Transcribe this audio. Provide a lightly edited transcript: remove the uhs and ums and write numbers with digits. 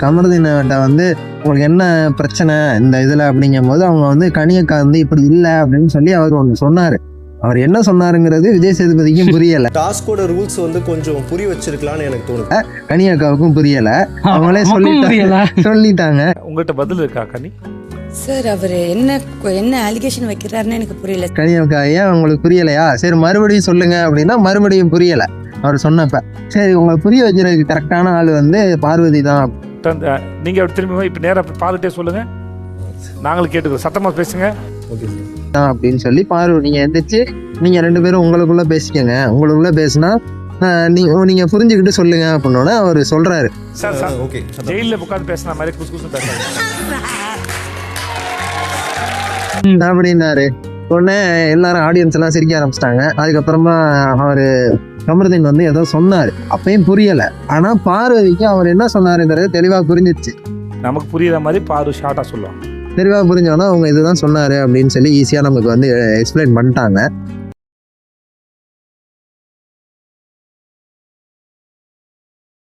கமருதீன்கிட்ட வந்து உங்களுக்கு என்ன பிரச்சனை இந்த இதில் அப்படிங்கும் போது அவங்க வந்து கனியக்கா வந்து இப்படி இல்லை அப்படின்னு சொல்லி அவர் ஒன்று சொன்னார். அவர் என்ன சொன்னாருங்கிறது விஜய் சேதுபதிக்கும் புரியலை. டாஸ்கோட ரூல்ஸ் வந்து கொஞ்சம் புரிய வச்சிருக்கலாம்னு எனக்கு தோணுது. கனியக்காவுக்கும் புரியலை. அவங்களே சொல்லிட்டாங்க. உங்கள்கிட்ட பதில் இருக்கா கனி? சார் அவர் என்ன அலிகேஷன் வைக்கிறாருன்னு எனக்கு புரியல. கனியக்கா ஏன் உங்களுக்கு புரியலையா? சரி மறுபடியும் சொல்லுங்க அப்படின்னா மறுபடியும் புரியலை. அவர் சொன்னப்ப சரி உங்களை புரிய வைக்கிறதுக்கு கரெக்டான ஆள் வந்து பார்வதி தான். நீங்கள் திரும்பி இப்போ நேராக பார்த்துட்டே சொல்லுங்கள், நாங்களும் கேட்டுக்கிறோம், சத்தமாக பேசுங்க. ஓகே சார் அப்படின்னு சொல்லி பார்வதி நீங்கள் எந்திரிச்சு நீங்கள் 2 பேரும் உங்களுக்குள்ளே பேசிக்கங்க. உங்களுக்குள்ளே பேசினா நீங்கள் புரிஞ்சுக்கிட்டு சொல்லுங்க அப்படின்னோட அவர் சொல்கிறாரு. சார் சார் ஓகே ஜெயிலில் உட்காந்து பேசின மாதிரி குசு குசு பேசுறாங்க அப்படின்னாரு. உடனே எல்லாரும் ஆடியன்ஸ் எல்லாம் சிரிக்க ஆரம்பிச்சிட்டாங்க. அதுக்கப்புறமா அவர் கமருதீன் வந்து ஏதோ சொன்னார், அப்பயும் புரியலை. ஆனால் பார்வதிக்கு அவர் என்ன சொன்னாருங்கிறது தெளிவாக புரிஞ்சிச்சு. நமக்கு புரியுற மாதிரி பாரு ஷார்ட்டாக சொல்லுவாங்க. தெளிவாக புரிஞ்சோன்னா அவங்க இதுதான் சொன்னார் அப்படின்னு சொல்லி ஈஸியாக நமக்கு வந்து எக்ஸ்பிளைன் பண்ணிட்டாங்க.